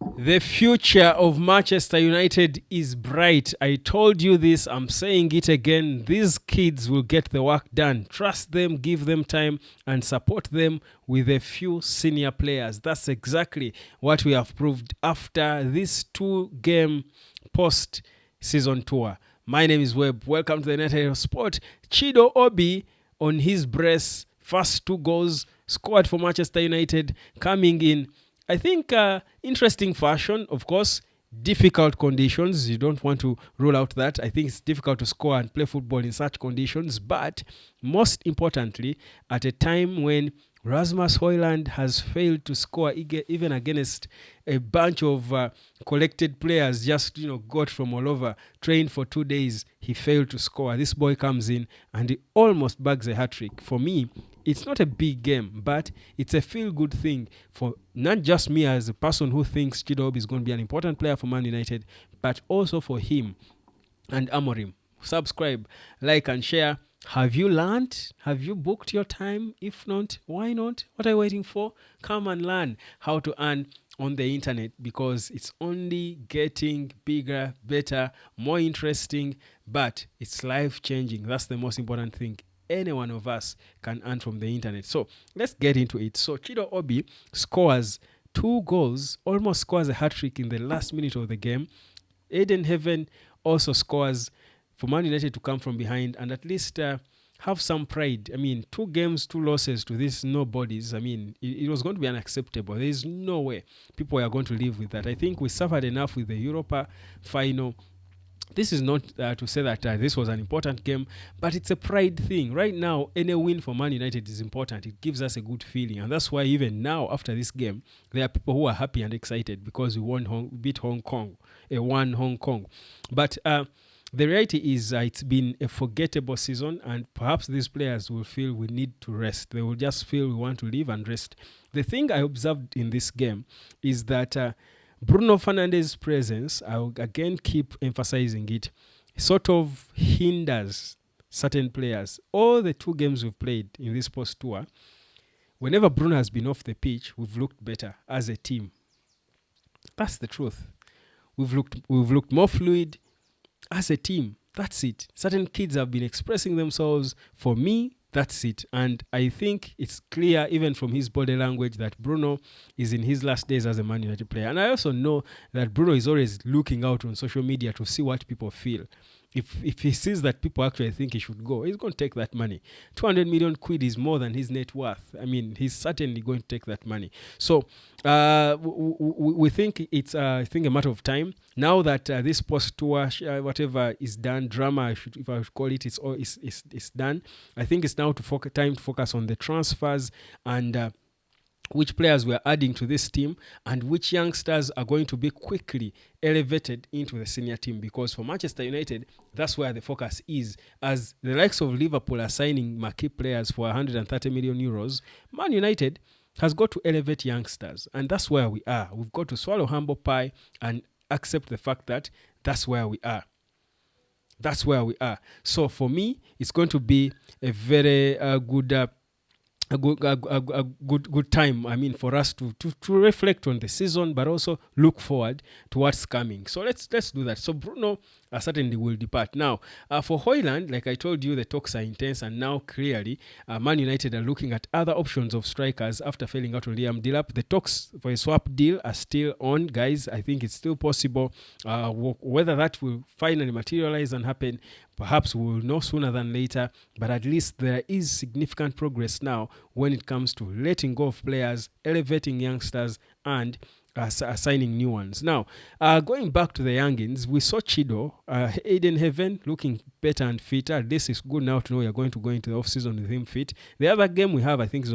The future of Manchester United is bright. I told you this, I'm saying it again. These kids will get the work done. Trust them, give them time, and support them with a few senior players. That's exactly what we have proved after this 2 game post season tour. My name is Webb. Welcome to the United Sport. Chido Obi on his brace, first 2 goals scored for Manchester United, coming in I think interesting fashion, of course, difficult conditions. You don't want to rule out that. I think it's difficult to score and play football in such conditions. But most importantly, at a time when Rasmus Højlund has failed to score even against a bunch of collected players just got from all over, trained for 2 days, he failed to score. This boy comes in and he almost bags a hat-trick. For me, it's not a big game, but it's a feel-good thing for not just me as a person who thinks Chido is going to be an important player for Man United, but also for him and Amorim. Subscribe, like, and share. Have you learned? Have you booked your time? If not, why not? What are you waiting for? Come and learn how to earn on the internet, because it's only getting bigger, better, more interesting, but it's life-changing. That's the most important thing. Any one of us can earn from the internet. So let's get into it. So Chido Obi scores 2 goals, almost scores a hat-trick in the last minute of the game. Aiden Heaven also scores for Man United to come from behind and at least have some pride. I mean, 2 games, 2 losses to these nobodies. I mean, it was going to be unacceptable. There is no way people are going to live with that. I think we suffered enough with the Europa final. This is not to say that this was an important game, but it's a pride thing. Right now, any win for Man United is important. It gives us a good feeling. And that's why even now, after this game, there are people who are happy and excited because we beat Hong Kong, won Hong Kong. But the reality is it's been a forgettable season, and perhaps these players will feel we need to rest. They will just feel we want to live and rest. The thing I observed in this game is that Bruno Fernandes's presence, I'll again keep emphasizing it, sort of hinders certain players. All the 2 games we've played in this post tour, whenever Bruno has been off the pitch, we've looked better as a team. That's the truth. We've looked more fluid as a team. That's it. Certain kids have been expressing themselves. For me, that's it. And I think it's clear even from his body language that Bruno is in his last days as a Man United player. And I also know that Bruno is always looking out on social media to see what people feel. If he sees that people actually think he should go, he's going to take that money. 200 million quid is more than his net worth. I mean, he's certainly going to take that money. So we think it's I think a matter of time now that this post tour whatever is done, drama if I should call it, it's done. I think it's now time to focus on the transfers and which players we're adding to this team and which youngsters are going to be quickly elevated into the senior team, because for Manchester United, that's where the focus is. As the likes of Liverpool are signing marquee players for 130 million euros, Man United has got to elevate youngsters, and that's where we are. We've got to swallow humble pie and accept the fact that that's where we are. That's where we are. So for me, it's going to be a very good time. I mean, for us to reflect on the season, but also look forward to what's coming. So let's do that. So Bruno certainly will depart. Now, for Højlund, like I told you, the talks are intense, and now clearly Man United are looking at other options of strikers after failing out on Liam Delap. The talks for a swap deal are still on, guys. I think it's still possible. Whether that will finally materialize and happen, perhaps we will know sooner than later, but at least there is significant progress now when it comes to letting go of players, elevating youngsters, and signing new ones. Now, going back to the youngins, we saw Chido, Aiden Heaven looking better and fitter. This is good now to know we are going to go into the off-season with him fit. The other game we have, I think,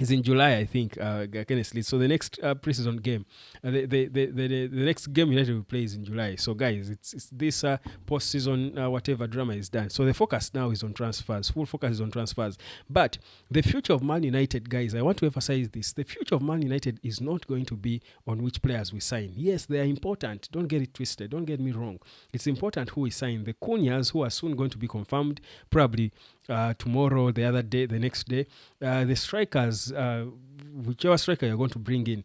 is in July, I think, against Leeds. So the next preseason game, the next game United will play is in July. So guys, it's this post-season whatever drama is done. So the focus now is on transfers. Full focus is on transfers. But the future of Man United, guys, I want to emphasize this. The future of Man United is not going to be on which players we sign. Yes, they are important. Don't get it twisted. Don't get me wrong. It's important who we sign. The Cunhas, who are soon going to be confirmed, probably tomorrow, the next day. The strikers, whichever striker you're going to bring in,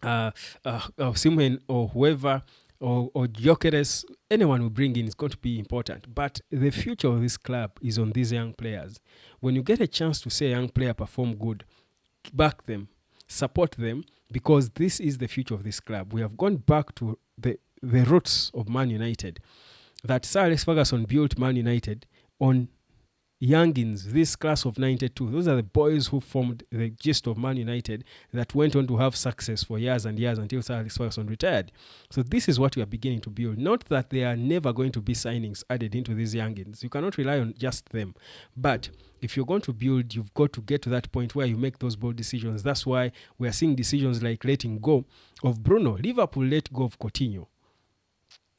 Simon or whoever or Gyökeres, anyone we bring in is going to be important. But the future of this club is on these young players. When you get a chance to see a young player perform good, back them, support them, because this is the future of this club. We have gone back to the roots of Man United. That Sir Alex Ferguson built Man United on youngins, this class of 92. Those are the boys who formed the gist of Man United that went on to have success for years and years until Sir Alex Ferguson retired. So this is what we are beginning to build. Not that there are never going to be signings added into these youngins. You cannot rely on just them. But if you're going to build, you've got to get to that point where you make those bold decisions. That's why we are seeing decisions like letting go of Bruno. Liverpool let go of Coutinho.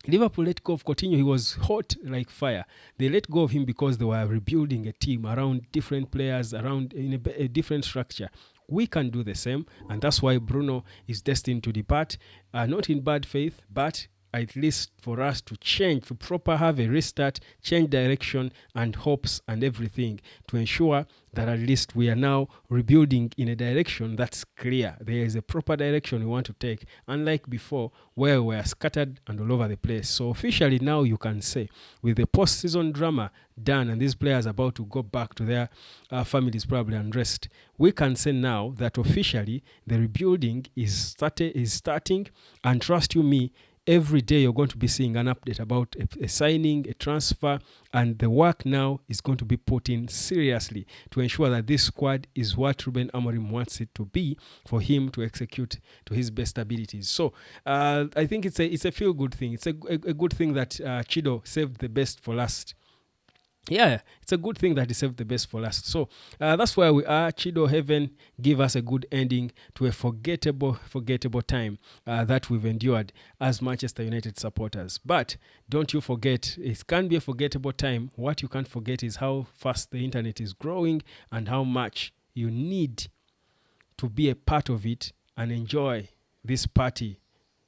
Liverpool let go of Coutinho. He was hot like fire. They let go of him because they were rebuilding a team around different players, around in a different structure. We can do the same, and that's why Bruno is destined to depart, not in bad faith, but at least for us to change, to proper have a restart, change direction and hopes and everything to ensure that at least we are now rebuilding in a direction that's clear. There is a proper direction we want to take, unlike before where we are scattered and all over the place. So officially now you can say, with the post-season drama done and these players about to go back to their families probably and rest, we can say now that officially the rebuilding is starting, and trust you me, every day you're going to be seeing an update about a signing, a transfer, and the work now is going to be put in seriously to ensure that this squad is what Ruben Amorim wants it to be for him to execute to his best abilities. So I think it's a feel-good thing. It's a good thing that Chido saved the best for last. Yeah, it's a good thing that he saved the best for last. So that's where we are. Chido Heaven give us a good ending to a forgettable time that we've endured as Manchester United supporters. But don't you forget, it can be a forgettable time. What you can't forget is how fast the internet is growing and how much you need to be a part of it and enjoy this party,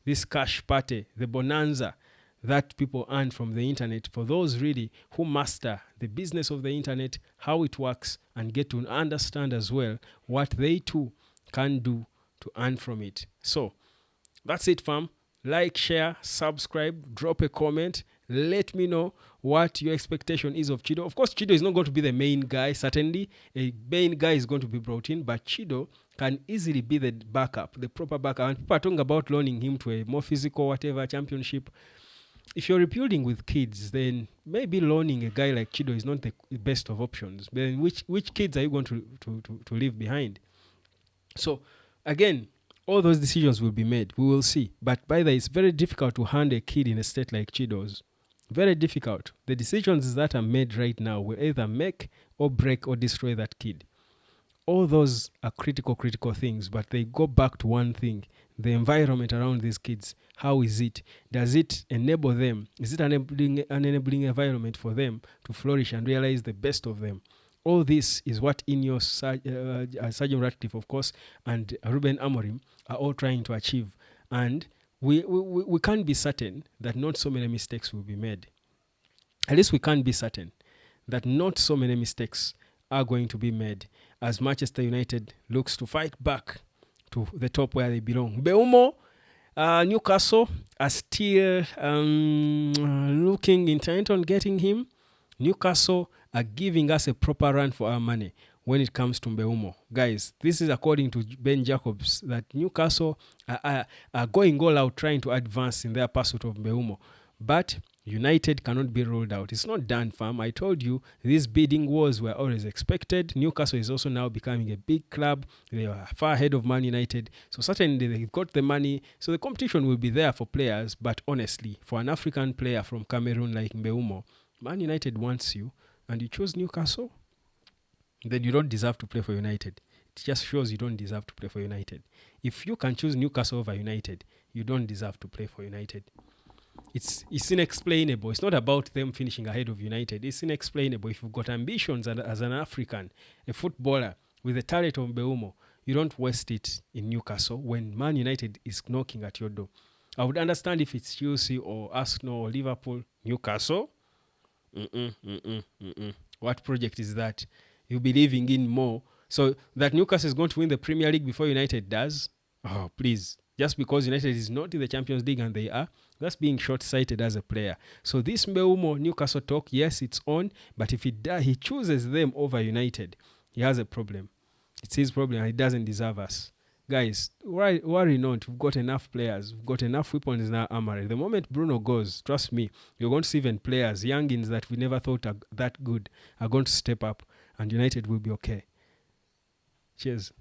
this cash party, the bonanza that people earn from the internet, for those really who master the business of the internet, how it works, and get to understand as well what they too can do to earn from it. So that's it, fam. Like, share, subscribe, drop a comment. Let me know what your expectation is of Chido. Of course, Chido is not going to be the main guy, certainly. A main guy is going to be brought in, but Chido can easily be the backup, the proper backup. And people are talking about loaning him to a more physical, whatever, championship. If you're rebuilding with kids, then maybe loaning a guy like Chido is not the best of options. But then which kids are you going to leave behind? So, again, all those decisions will be made. We will see. But by the way, it's very difficult to hand a kid in a state like Chido's. Very difficult. The decisions that are made right now will either make or break or destroy that kid. All those are critical things, but they go back to one thing: the environment around these kids. How is it? Does it enable them? Is it an enabling environment for them to flourish and realize the best of them? All this is what Ineos, Sergeant Ratcliffe, of course, and Ruben Amorim are all trying to achieve. And we can't be certain that not so many mistakes will be made. At least we can't be certain that not so many mistakes are going to be made as Manchester United looks to fight back to the top where they belong. Mbeumo, Newcastle are still looking intent on getting him. Newcastle are giving us a proper run for our money when it comes to Mbeumo. Guys, this is according to Ben Jacobs, that Newcastle are going all out trying to advance in their pursuit of Mbeumo. But United cannot be ruled out. It's not done, fam. I told you, these bidding wars were always expected. Newcastle is also now becoming a big club. They are far ahead of Man United. So certainly they've got the money. So the competition will be there for players. But honestly, for an African player from Cameroon like Mbeumo, Man United wants you and you choose Newcastle, then you don't deserve to play for United. It just shows you don't deserve to play for United. If you can choose Newcastle over United, you don't deserve to play for United. It's inexplainable. It's not about them finishing ahead of United. It's inexplainable. If you've got ambitions as an African, a footballer with the talent of Mbeumo, you don't waste it in Newcastle when Man United is knocking at your door. I would understand if it's Chelsea or Arsenal or Liverpool. Newcastle? What project is that? You'll be living in more. So that Newcastle is going to win the Premier League before United does? Oh, please. Just because United is not in the Champions League and they are, that's being short-sighted as a player. So this Mbeumo Newcastle talk, yes, it's on, but if he chooses them over United, he has a problem. It's his problem and he doesn't deserve us. Guys, worry not. We've got enough players. We've got enough weapons in our armory. The moment Bruno goes, trust me, you're going to see even players, youngins that we never thought are that good, are going to step up and United will be okay. Cheers.